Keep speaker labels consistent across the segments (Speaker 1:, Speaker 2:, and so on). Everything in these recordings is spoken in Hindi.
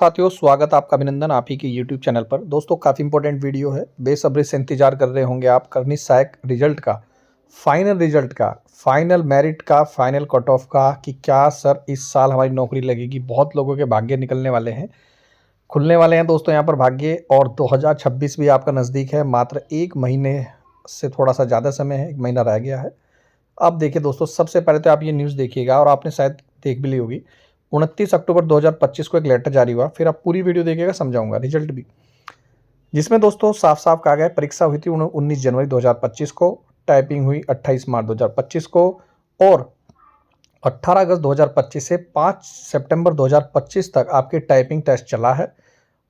Speaker 1: साथियों, स्वागत आपका, अभिनंदन आप ही के YouTube चैनल पर। दोस्तों, काफ़ी इंपॉर्टेंट वीडियो है। बेसब्री से इंतजार कर रहे होंगे आप करनी सहायक रिजल्ट का, फाइनल मेरिट का, फाइनल कट ऑफ का कि क्या सर इस साल हमारी नौकरी लगेगी। बहुत लोगों के भाग्य निकलने वाले हैं, खुलने वाले हैं दोस्तों यहाँ पर भाग्य। और 2026 भी आपका नज़दीक है, मात्र 1 महीने से थोड़ा सा ज़्यादा समय है, 1 महीना रह गया है। अब देखिए दोस्तों, सबसे पहले तो आप ये न्यूज़ देखिएगा और आपने शायद देख भी ली होगी। 29 अक्टूबर 2025 को एक लेटर जारी हुआ, फिर आप पूरी वीडियो देखिएगा, समझाऊंगा रिजल्ट भी, जिसमें दोस्तों साफ साफ कहा गया है परीक्षा हुई थी 19 जनवरी 2025 को, टाइपिंग हुई 28 मार्च 2025 को, और 18 अगस्त 2025 से 5 सितंबर 2025 तक आपके टाइपिंग टेस्ट चला है।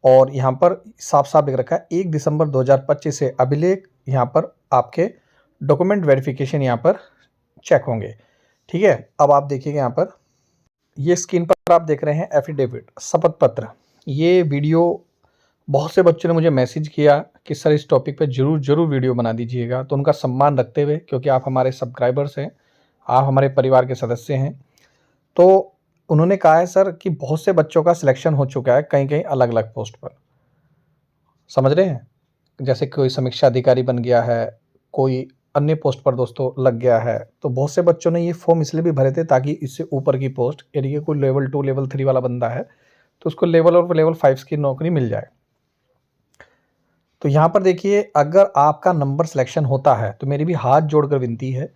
Speaker 1: और यहाँ पर साफ साफ लिख रखा है 1 दिसंबर 2025 से अभिलेख यहाँ पर आपके डॉक्यूमेंट वेरिफिकेशन यहाँ पर चेक होंगे। ठीक है, अब आप देखिएगा यहाँ पर, ये स्क्रीन पर आप देख रहे हैं एफिडेविट, शपथ पत्र। ये वीडियो बहुत से बच्चों ने मुझे मैसेज किया कि सर इस टॉपिक पे जरूर वीडियो बना दीजिएगा, तो उनका सम्मान रखते हुए, क्योंकि आप हमारे सब्सक्राइबर्स हैं, आप हमारे परिवार के सदस्य हैं, तो उन्होंने कहा है सर कि बहुत से बच्चों का सिलेक्शन हो चुका है कहीं कहीं अलग अलग पोस्ट पर, समझ रहे हैं, जैसे कोई समीक्षा अधिकारी बन गया है, कोई अन्य पोस्ट पर दोस्तों लग गया है। तो बहुत से बच्चों ने ये फॉर्म इसलिए भी भरे थे ताकि इससे ऊपर की पोस्ट, यानी कि कोई लेवल 2 लेवल 3 वाला बंदा है तो उसको लेवल और लेवल 5 की नौकरी मिल जाए। तो यहाँ पर देखिए, अगर आपका नंबर सिलेक्शन होता है तो मेरी भी हाथ जोड़कर विनती है,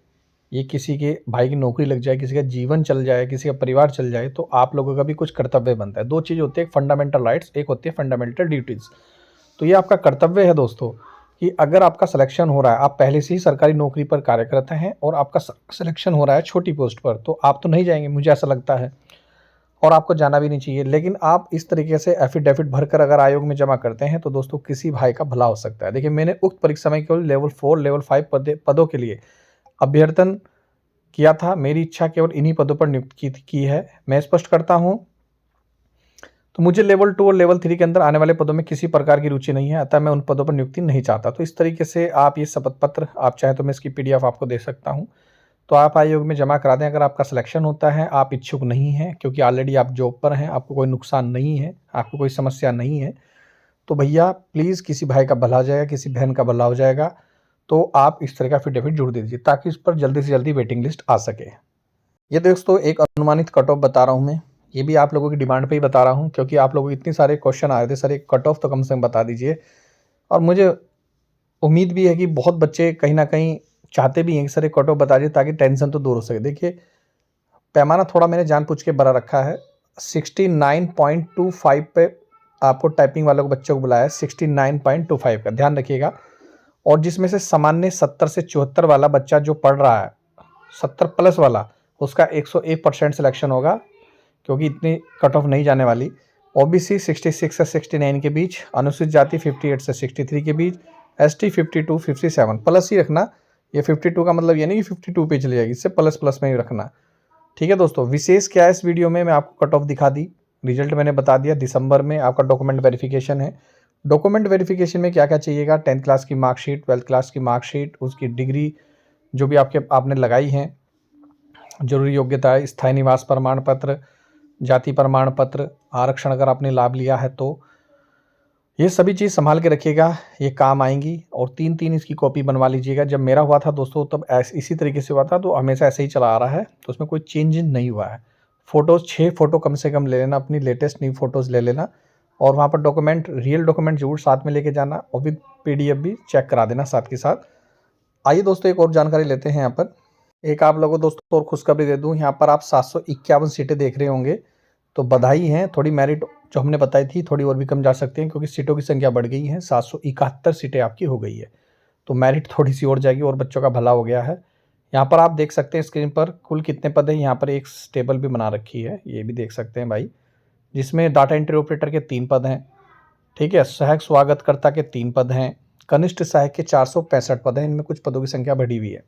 Speaker 1: ये किसी के भाई की नौकरी लग जाए, किसी का जीवन चल जाए, किसी का परिवार चल जाए, तो आप लोगों का भी कुछ कर्तव्य बनता है। 2 चीज़ होती है, एक फंडामेंटल राइट्स, एक होती है फंडामेंटल ड्यूटीज़। तो ये आपका कर्तव्य है दोस्तों कि अगर आपका सिलेक्शन हो रहा है, आप पहले से ही सरकारी नौकरी पर कार्यरत हैं और आपका सिलेक्शन हो रहा है छोटी पोस्ट पर, तो आप तो नहीं जाएंगे, मुझे ऐसा लगता है, और आपको जाना भी नहीं चाहिए। लेकिन आप इस तरीके से एफिडेविट भरकर अगर आयोग में जमा करते हैं तो दोस्तों किसी भाई का भला हो सकता है। देखिए, मैंने उक्त परीक्षा में केवल लेवल 4 लेवल 5 पदों के लिए अभ्यर्थन किया था। मेरी इच्छा केवल इन्हीं पदों पर नियुक्त की है। मैं स्पष्ट करता हूं, तो मुझे लेवल 2 और लेवल 3 के अंदर आने वाले पदों में किसी प्रकार की रुचि नहीं है, अतः मैं उन पदों पर नियुक्ति नहीं चाहता। तो इस तरीके से आप ये शपथ पत्र, आप चाहे तो मैं इसकी PDF आपको दे सकता हूं, तो आप आयोग में जमा करा दें। अगर आपका सिलेक्शन होता है, आप इच्छुक नहीं हैं क्योंकि ऑलरेडी आप जॉब पर हैं, आपको कोई नुकसान नहीं है, आपको कोई समस्या नहीं है, तो भैया प्लीज़ किसी भाई का भला हो जाएगा, किसी बहन का भला हो जाएगा, तो आप इस तरह का एफिडेविट जोड़ दीजिए ताकि इस पर जल्दी से जल्दी वेटिंग लिस्ट आ सके। ये दोस्तों एक अनुमानित कट ऑफ बता रहा हूँ मैं, ये भी आप लोगों की डिमांड पे ही बता रहा हूँ, क्योंकि आप लोगों को इतने सारे क्वेश्चन आ रहे थे, सर एक कट ऑफ तो कम से कम बता दीजिए। और मुझे उम्मीद भी है कि बहुत बच्चे कहीं ना कहीं चाहते भी हैं कि सर एक कट ऑफ बता दीजिए ताकि टेंशन तो दूर हो सके। देखिए, पैमाना थोड़ा मैंने जानबूझ के बड़ा रखा है, 69.25 पे आपको टाइपिंग वालों को बच्चों को बुलाया है, 69.25 का ध्यान रखिएगा। और जिसमें से सामान्य 70 से 74 वाला बच्चा जो पढ़ रहा है, 70 प्लस वाला, उसका 101% सिलेक्शन होगा, क्योंकि इतनी कट ऑफ नहीं जाने वाली। OBC 66 से 69 के बीच, अनुसूचित जाति 58 से 63 के बीच, ST 52 57 प्लस ही रखना। ये 52 का मतलब ये नहीं कि 52 पे चली जाएगी, इससे प्लस प्लस में ही रखना। ठीक है दोस्तों, विशेष क्या है इस वीडियो में, मैं आपको कट ऑफ दिखा दी, रिजल्ट मैंने बता दिया। दिसंबर में आपका डॉक्यूमेंट वेरिफिकेशन है। डॉक्यूमेंट वेरिफिकेशन में क्या क्या चाहिएगा, 10th क्लास की मार्कशीट, 12th क्लास की मार्कशीट, उसकी डिग्री जो भी आपने लगाई हैं, जरूरी योग्यता है, स्थायी निवास प्रमाण पत्र, जाति प्रमाण पत्र, आरक्षण अगर आपने लाभ लिया है तो ये सभी चीज़ संभाल के रखिएगा, ये काम आएंगी। और 3-3 इसकी कॉपी बनवा लीजिएगा। जब मेरा हुआ था दोस्तों तब इसी तरीके से हुआ था, तो हमेशा ऐसे ही चला आ रहा है, तो उसमें कोई चेंज नहीं हुआ है। फ़ोटोज़ 6 फ़ोटो कम से कम ले लेना, अपनी लेटेस्ट न्यू फ़ोटोज़ ले लेना, और वहाँ पर डॉक्यूमेंट, रियल डॉक्यूमेंट जरूर साथ में लेके जाना, और विद PDF भी चेक करा देना साथ के साथ। आइए दोस्तों, एक और जानकारी लेते हैं। यहाँ पर एक आप लोगों को दोस्तों और खुशखबरी दे दूँ, यहाँ पर आप 751 सीटें देख रहे होंगे, तो बधाई है। थोड़ी मेरिट जो हमने बताई थी थोड़ी और भी कम जा सकते हैं, क्योंकि सीटों की संख्या बढ़ गई है, 771 सीटें आपकी हो गई है, तो मेरिट थोड़ी सी और जाएगी और बच्चों का भला हो गया है। यहाँ पर आप देख सकते हैं स्क्रीन पर कुल कितने पद हैं, यहाँ पर एक टेबल भी बना रखी है, ये भी देख सकते हैं भाई, जिसमें डाटा एंट्री ऑपरेटर के 3 पद हैं। ठीक है, सहायक स्वागतकर्ता के 3 पद हैं, कनिष्ठ सहायक के 465 पद हैं, इनमें कुछ पदों की संख्या बढ़ी हुई है।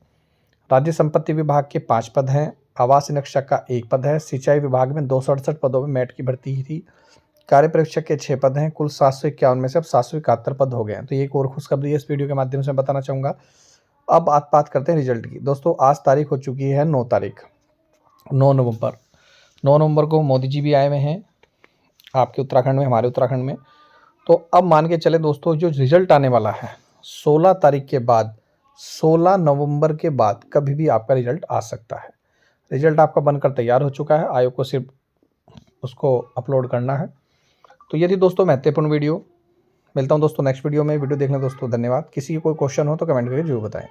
Speaker 1: राज्य संपत्ति विभाग के 5 पद हैं, आवास निरीक्षक का 1 पद है, सिंचाई विभाग में 268 पदों में मैट की भर्ती ही थी, कार्य परीक्षक के 6 पद हैं, कुल 751 में से अब 771 पद हो गए हैं। तो ये एक और खुशखबरी है, इस वीडियो के माध्यम से बताना चाहूँगा। अब बात करते हैं रिजल्ट की। दोस्तों, आज तारीख हो चुकी है 9 तारीख, 9 नवंबर। 9 नवंबर को मोदी जी भी आए हुए हैं, आपके उत्तराखंड में, हमारे उत्तराखंड में। तो अब मान के चले दोस्तों, जो रिजल्ट आने वाला है 16 तारीख के बाद, 16 नवंबर के बाद कभी भी आपका रिजल्ट आ सकता है। रिजल्ट आपका बनकर तैयार हो चुका है, आयोग को सिर्फ उसको अपलोड करना है। तो ये थी दोस्तों महत्वपूर्ण वीडियो। मिलता हूँ दोस्तों नेक्स्ट वीडियो में। वीडियो देखने दोस्तों धन्यवाद। किसी की कोई क्वेश्चन हो तो कमेंट करके जरूर बताएं।